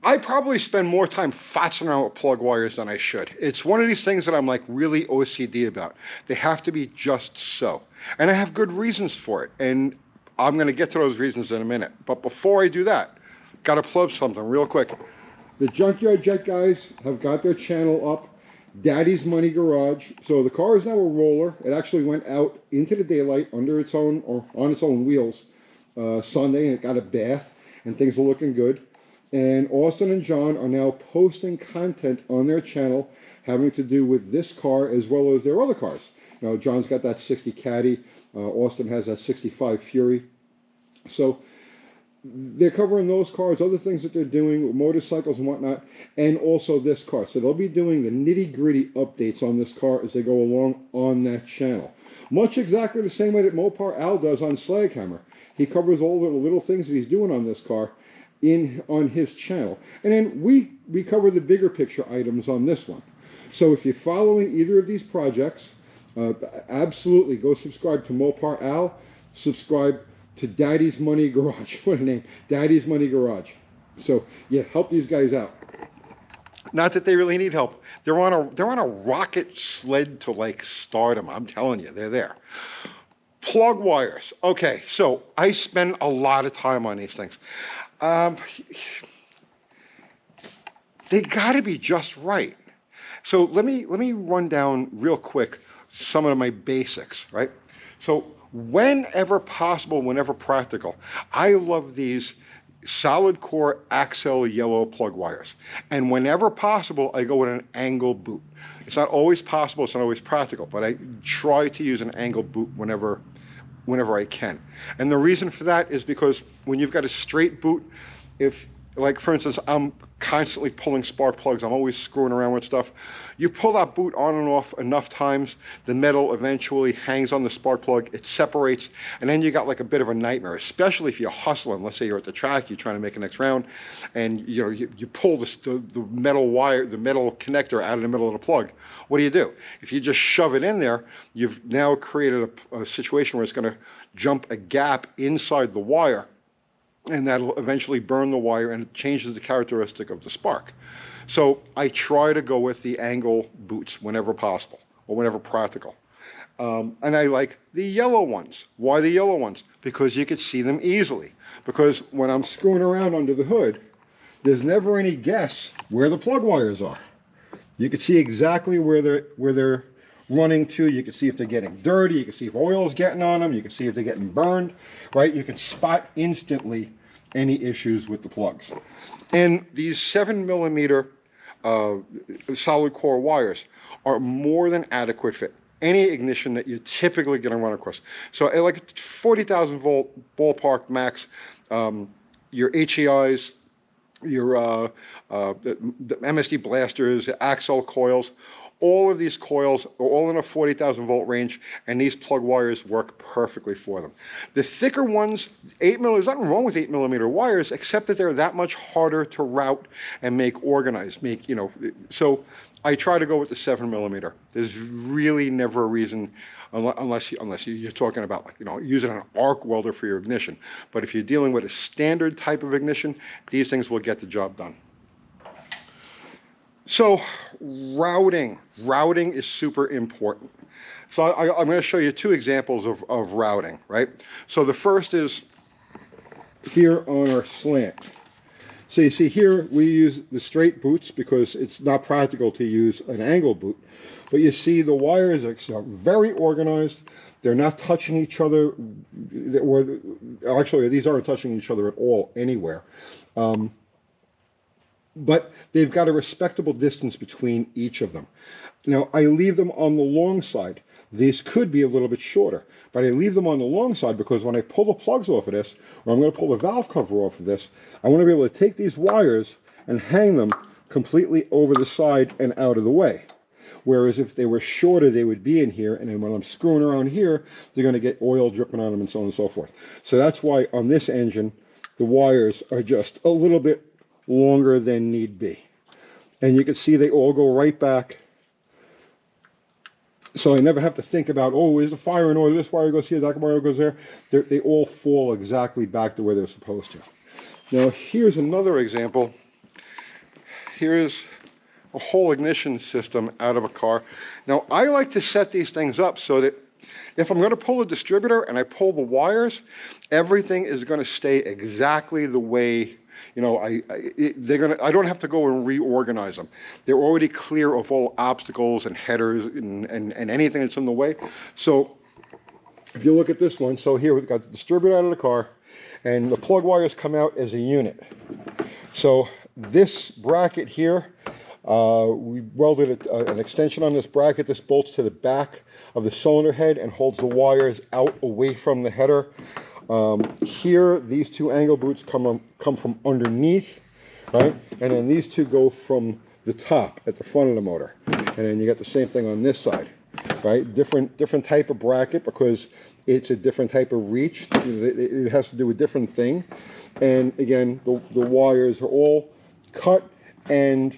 I probably spend more time fotzing around with plug wires than I should. It's one of these things that I'm like really OCD about. They have to be just so. And I have good reasons for it. And I'm going to get to those reasons in a minute. But before I do that, got to plug something real quick. The Junkyard Jet guys have got their channel up, Daddy's Money Garage. So the car is now a roller. It actually went out into the daylight under its own, or on its own wheels Sunday, and it got a bath, and things are looking good. And Austin and John are now posting content on their channel having to do with this car as well as their other cars. You know, John's got that 60 Caddy. Austin has that 65 Fury. So they're covering those cars, other things that they're doing with motorcycles and whatnot, and also this car. So they'll be doing the nitty-gritty updates on this car as they go along on that channel. Much exactly the same way that Mopar Al does on Slaghammer. He covers all the little things that he's doing on this car on his channel. And then we cover the bigger picture items on this one. So if you're following either of these projects, absolutely go subscribe to Mopar Al, subscribe to Daddy's Money Garage. What a name, Daddy's Money Garage. So yeah, help these guys out. Not that they really need help. They're on a rocket sled to like stardom. I'm telling you, they're there. Plug wires. Okay, so I spend a lot of time on these things. They got to be just right. So let me run down real quick some of my basics, right? So whenever possible, whenever practical, I love these solid core Axle yellow plug wires. And whenever possible, I go with an angle boot. It's not always possible, it's not always practical, but I try to use an angle boot whenever I can. And the reason for that is because when you've got a straight boot, if, like for instance, I'm constantly pulling spark plugs, I'm always screwing around with stuff, you pull that boot on and off enough times, the metal eventually hangs on the spark plug, it separates, and then you got like a bit of a nightmare, especially if you're hustling. Let's say you're at the track, you're trying to make a next round, and you pull the metal wire, the metal connector out of the middle of the plug. What do? If you just shove it in there, you've now created a situation where it's going to jump a gap inside the wire, and that'll eventually burn the wire, and it changes the characteristic of the spark. So I try to go with the angle boots whenever possible, or whenever practical. And I like the yellow ones. Why the yellow ones? Because you could see them easily. Because when I'm screwing around under the hood, there's never any guess where the plug wires are. You can see exactly where they're running to. You can see if they're getting dirty. You can see if oil's getting on them. You can see if they're getting burned, right? You can spot instantly any issues with the plugs. And these 7mm solid core wires are more than adequate for any ignition that you're typically going to run across. So at like 40,000 volt ballpark max, your HEIs, your the MSD blasters, Axle coils, all of these coils are all in a 40,000 volt range, and these plug wires work perfectly for them. The thicker ones, 8mm, there's nothing wrong with 8mm wires, except that they're that much harder to route and make organized. So I try to go with the 7mm. There's really never a reason, unless you're talking about using an arc welder for your ignition. But if you're dealing with a standard type of ignition, these things will get the job done. So routing is super important. So I'm going to show you two examples of routing, right? So the first is here on our slant. So you see here we use the straight boots because it's not practical to use an angle boot. But you see the wires are very organized. They're not touching each other. Actually, these aren't touching each other at all anywhere. But they've got a respectable distance between each of them. Now, I leave them on the long side. These could be a little bit shorter, but I leave them on the long side because when I pull the plugs off of this, or I'm going to pull the valve cover off of this, I want to be able to take these wires and hang them completely over the side and out of the way. Whereas if they were shorter, they would be in here, and then when I'm screwing around here, they're going to get oil dripping on them and so on and so forth. So that's why on this engine, the wires are just a little bit longer than need be. And you can see they all go right back. So I never have to think about, oh, is the fire in order? This wire goes here, that wire goes there. They all fall exactly back to where they're supposed to. Now here's another example. here's a whole ignition system out of a car. Now, I like to set these things up so that if I'm going to pull a distributor and I pull the wires, everything is going to stay exactly the way, you know, I don't have to go and reorganize them. They're already clear of all obstacles and headers and anything that's in the way. So if you look at this one, so here we've got the distributor out of the car, and the plug wires come out as a unit. So this bracket here, we welded an extension on this bracket. This bolts to the back of the cylinder head and holds the wires out away from the header. Here, these two angle boots come from underneath, right? And then these two go from the top at the front of the motor. And then you got the same thing on this side, right? Different type of bracket because it's a different type of reach. It has to do a different thing. And again, the wires are all cut and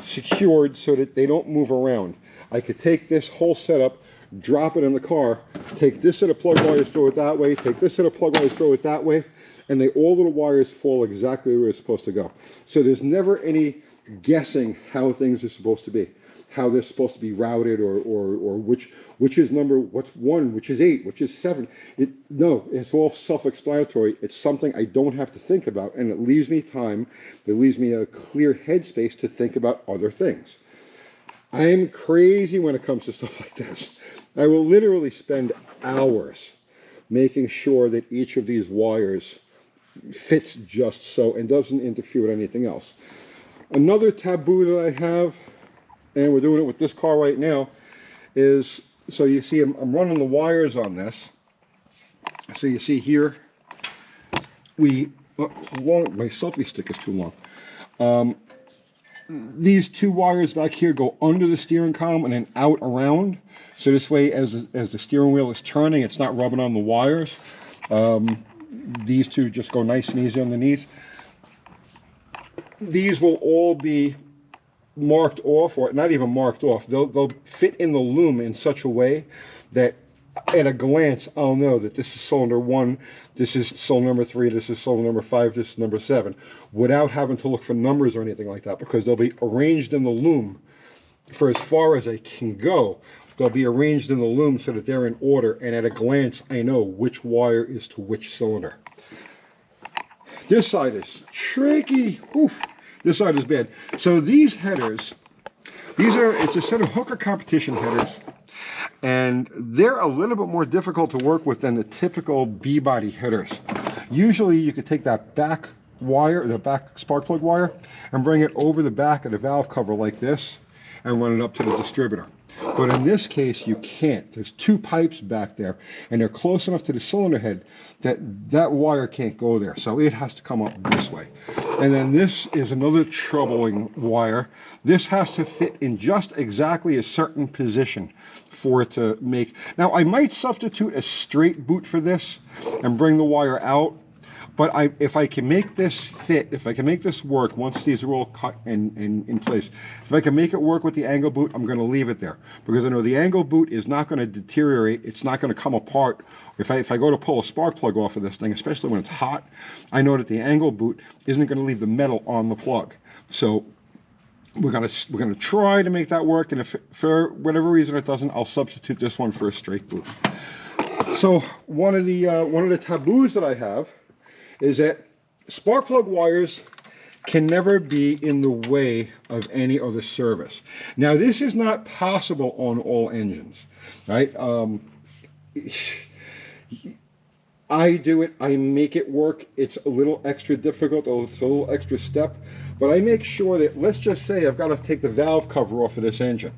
secured so that they don't move around. I could take this whole setup, drop it in the car, take this set of plug wires, throw it that way, take this set of plug wires, throw it that way, and all the wires fall exactly where they're supposed to go. So there's never any guessing how things are supposed to be, how they're supposed to be routed, or which is number, what's 1, which is 8, which is 7. No, it's all self-explanatory. It's something I don't have to think about, and it leaves me time, it leaves me a clear headspace to think about other things. I'm crazy when it comes to stuff like this. I will literally spend hours making sure that each of these wires fits just so and doesn't interfere with anything else. Another taboo that I have, and we're doing it with this car right now, is, so you see I'm running the wires on this. So you see here, my selfie stick is too long. These two wires back here go under the steering column and then out around. So this way, as the steering wheel is turning, it's not rubbing on the wires. These two just go nice and easy underneath. These will all be marked off, or not even marked off. They'll fit in the loom in such a way that at a glance, I'll know that this is cylinder 1, this is cylinder number 3, this is cylinder number 5, this is number 7, without having to look for numbers or anything like that, because they'll be arranged in the loom for as far as I can go. They'll be arranged in the loom so that they're in order, and at a glance, I know which wire is to which cylinder. This side is tricky. Oof. This side is bad. So these headers, it's a set of hooker competition headers. And they're a little bit more difficult to work with than the typical B-body headers. Usually you could take that back wire, the back spark plug wire, and bring it over the back of the valve cover like this and run it up to the distributor. But in this case, you can't. There's two pipes back there, and they're close enough to the cylinder head that that wire can't go there. So it has to come up this way. And then this is another troubling wire. This has to fit in just exactly a certain position for it to make. Now, I might substitute a straight boot for this and bring the wire out. But if I can make this fit, if I can make this work, once these are all cut and in place, if I can make it work with the angle boot, I'm going to leave it there. Because I know the angle boot is not going to deteriorate. It's not going to come apart. If I go to pull a spark plug off of this thing, especially when it's hot, I know that the angle boot isn't going to leave the metal on the plug. So we're gonna try to make that work. And if for whatever reason it doesn't, I'll substitute this one for a straight boot. So one of the taboos that I have is that spark plug wires can never be in the way of any other service. Now, this is not possible on all engines, right? I do it, I make it work. It's a little extra difficult, it's a little extra step, but I make sure that, let's just say I've got to take the valve cover off of this engine.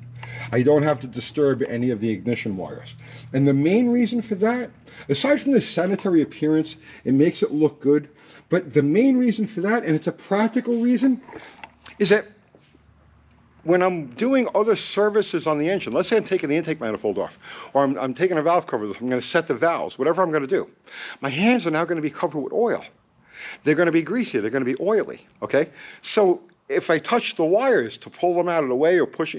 I don't have to disturb any of the ignition wires. And the main reason for that, aside from the sanitary appearance, it makes it look good, but the main reason for that, and it's a practical reason, is that when I'm doing other services on the engine, let's say I'm taking the intake manifold off, or I'm taking a valve cover, I'm going to set the valves, whatever I'm going to do, my hands are now going to be covered with oil. They're going to be greasy, they're going to be oily, okay? So if I touch the wires to pull them out of the way or push,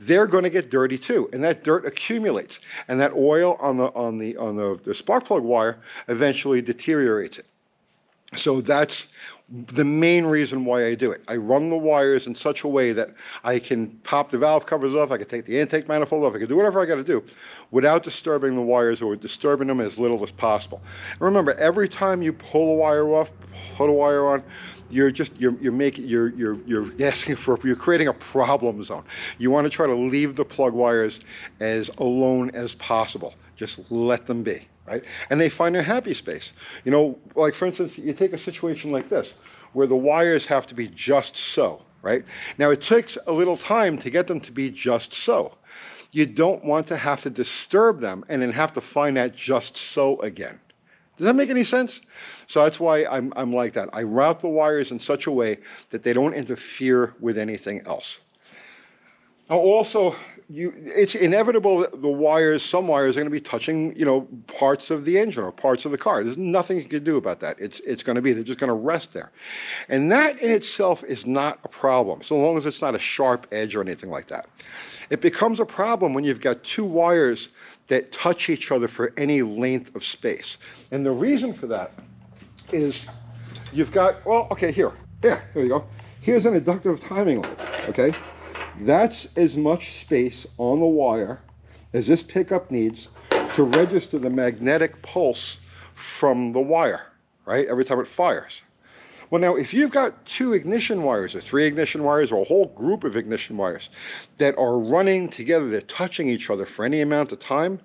they're going to get dirty too, and that dirt accumulates, and that oil on the spark plug wire eventually deteriorates it. So that's the main reason why I do it. I run the wires in such a way that I can pop the valve covers off, I can take the intake manifold off, I can do whatever I got to do without disturbing the wires or disturbing them as little as possible. And remember, every time you pull a wire off, put a wire on, you're creating a problem zone. You want to try to leave the plug wires as alone as possible. Just let them be. Right? And they find a happy space. You know, like for instance, you take a situation like this, where the wires have to be just so, right? Now it takes a little time to get them to be just so. You don't want to have to disturb them and then have to find that just so again. Does that make any sense? So that's why I'm like that. I route the wires in such a way that they don't interfere with anything else. Now also, it's inevitable that some wires are going to be touching, parts of the engine or parts of the car. There's nothing you can do about that. It's going to be, they're just going to rest there. And that in itself is not a problem, so long as it's not a sharp edge or anything like that. It becomes a problem when you've got two wires that touch each other for any length of space. And the reason for that is you've got, here you go. Here's an inductive timing loop, okay? That's as much space on the wire as this pickup needs to register the magnetic pulse from the wire, right? Every time it fires. Well, now, if you've got two ignition wires or three ignition wires or a whole group of ignition wires that are running together, they're touching each other for any amount of time,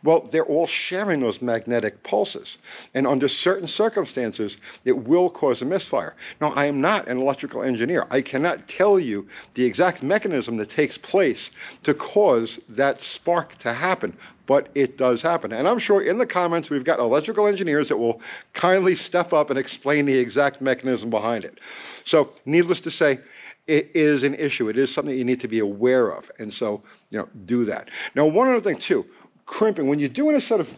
well, they're all sharing those magnetic pulses. And under certain circumstances, it will cause a misfire. Now, I am not an electrical engineer. I cannot tell you the exact mechanism that takes place to cause that spark to happen. But it does happen. And I'm sure in the comments we've got electrical engineers that will kindly step up and explain the exact mechanism behind it. So needless to say, it is an issue. It is something you need to be aware of. And so, do that. Now, one other thing too, crimping. When you're doing a set of,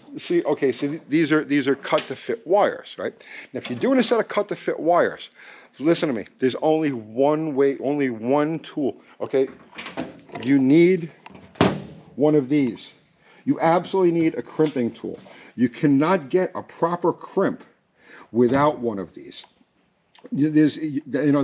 these are cut to fit wires, right? Now, if you're doing a set of cut to fit wires, listen to me. There's only one way, only one tool, okay? You need one of these. You absolutely need a crimping tool. You cannot get a proper crimp without one of these. They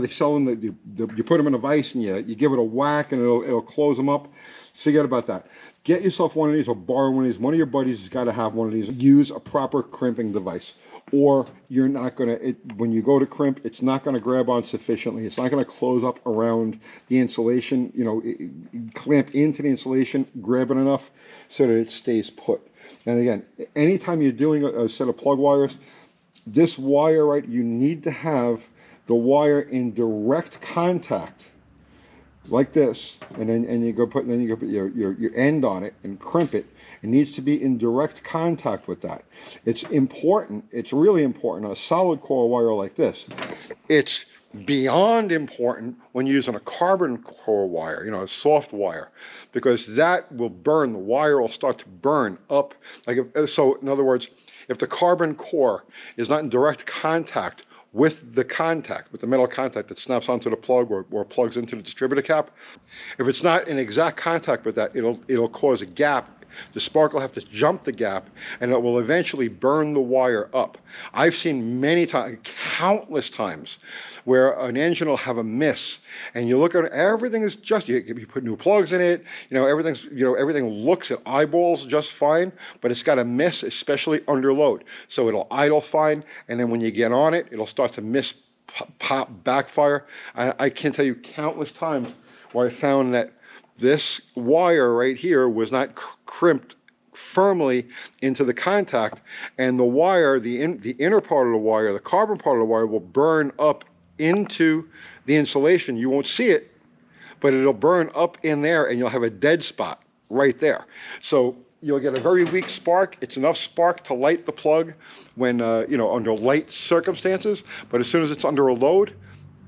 sell them, you put them in a vise and you give it a whack and it'll close them up. Forget about that. Get yourself one of these or borrow one of these. One of your buddies has got to have one of these. Use a proper crimping device. Or you're not going to, when you go to crimp, it's not going to grab on sufficiently. It's not going to close up around the insulation, clamp into the insulation, grab it enough so that it stays put. And again, anytime you're doing a set of plug wires, this wire, right, you need to have the wire in direct contact like this, and then you go put your end on it and crimp it. It needs to be in direct contact with that. It's important. It's really important. A solid core wire like this. It's beyond important when using a carbon core wire, a soft wire, because that will burn. The wire will start to burn up. So in other words, if the carbon core is not in direct contact with the metal contact that snaps onto the plug or plugs into the distributor cap, if it's not in exact contact with that, it'll cause a gap. The spark will have to jump the gap, and it will eventually burn the wire up. I've seen many times, countless times, where an engine will have a miss, and you look at it, everything is just, you put new plugs in it, everything looks at eyeballs just fine, but it's got a miss, especially under load. So it'll idle fine, and then when you get on it, it'll start to miss, pop, backfire. I can tell you countless times where I found that this wire right here was not crimped firmly into the contact, and the wire, the inner part of the wire, the carbon part of the wire will burn up into the insulation. You won't see it, but it'll burn up in there, and you'll have a dead spot right there. So you'll get a very weak spark. It's enough spark to light the plug when, under light circumstances, but as soon as it's under a load,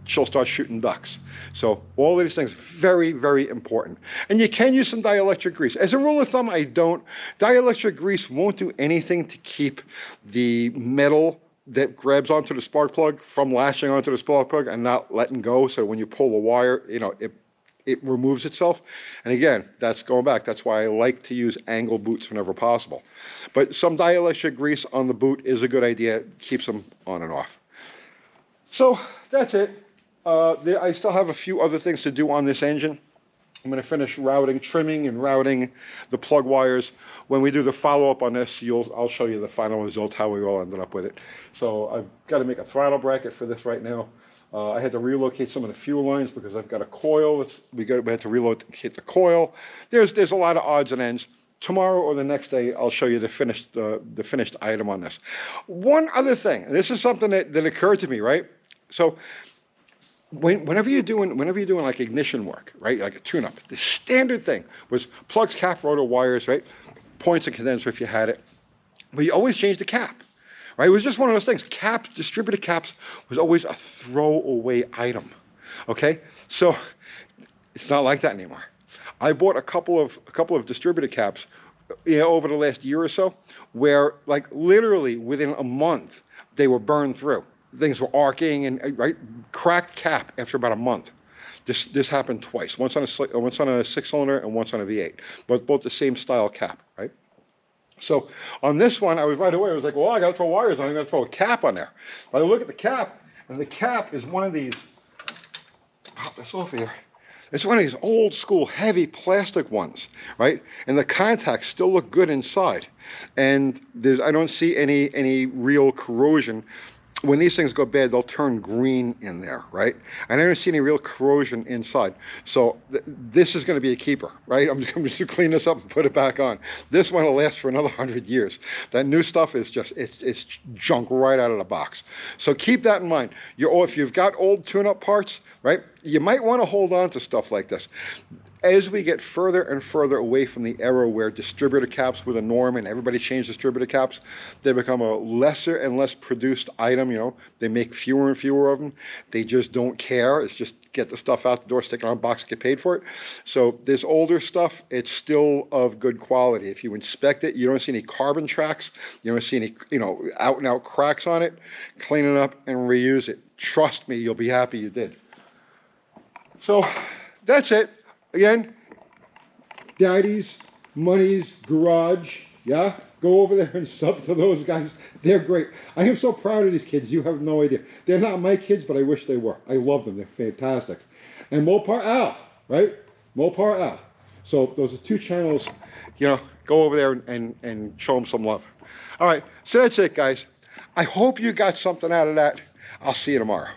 she'll start shooting ducks. So all of these things, very, very important. And you can use some dielectric grease. As a rule of thumb, dielectric grease won't do anything to keep the metal that grabs onto the spark plug from lashing onto the spark plug and not letting go. So when you pull the wire, it removes itself. And again, that's going back. That's why I like to use angle boots whenever possible. But some dielectric grease on the boot is a good idea. It keeps them on and off. So that's it. I still have a few other things to do on this engine. I'm going to finish trimming and routing the plug wires. When we do the follow-up on this, I'll show you the final result, how we all ended up with it. So I've got to make a throttle bracket for this right now. I had to relocate some of the fuel lines because I've got a coil. We had to relocate the coil. There's a lot of odds and ends. Tomorrow or the next day, I'll show you the finished item on this. One other thing, and this is something that occurred to me, right? So whenever you're doing like ignition work, right, like a tune-up, the standard thing was plugs, cap, rotor, wires, right, points and condenser if you had it, but you always change the cap, right? It was just one of those things. Caps, distributor caps, was always a throwaway item. Okay, so it's not like that anymore. I bought a couple of distributor caps, over the last year or so, where like literally within a month they were burned through. Things were arcing and right, cracked cap after about a month. This happened twice. Once on a 6-cylinder and once on a V8, but both the same style cap, right? So on this one, I was right away. I was like, well, I got to throw wires on. I got to throw a cap on there. But I look at the cap, and the cap is one of these. Pop this off here. It's one of these old school heavy plastic ones, right? And the contacts still look good inside, and I don't see any real corrosion. When these things go bad, they'll turn green in there, right? And I don't see any real corrosion inside. So this is going to be a keeper, right? I'm just going to clean this up and put it back on. This one will last for another 100 years. That new stuff is just, it's junk right out of the box. So keep that in mind. If you've got old tune-up parts, right, you might want to hold on to stuff like this. As we get further and further away from the era where distributor caps were the norm and everybody changed distributor caps, they become a lesser and less produced item. They make fewer and fewer of them. They just don't care. It's just get the stuff out the door, stick it on a box, get paid for it. So this older stuff, it's still of good quality. If you inspect it, you don't see any carbon tracks. You don't see any, out and out cracks on it. Clean it up and reuse it. Trust me, you'll be happy you did. So that's it. Again, Daddy's Money's Garage, yeah? Go over there and sub to those guys. They're great. I am so proud of these kids. You have no idea. They're not my kids, but I wish they were. I love them. They're fantastic. And Mopar Al, right? Mopar Al. So those are two channels. Go over there and show them some love. All right, so that's it, guys. I hope you got something out of that. I'll see you tomorrow.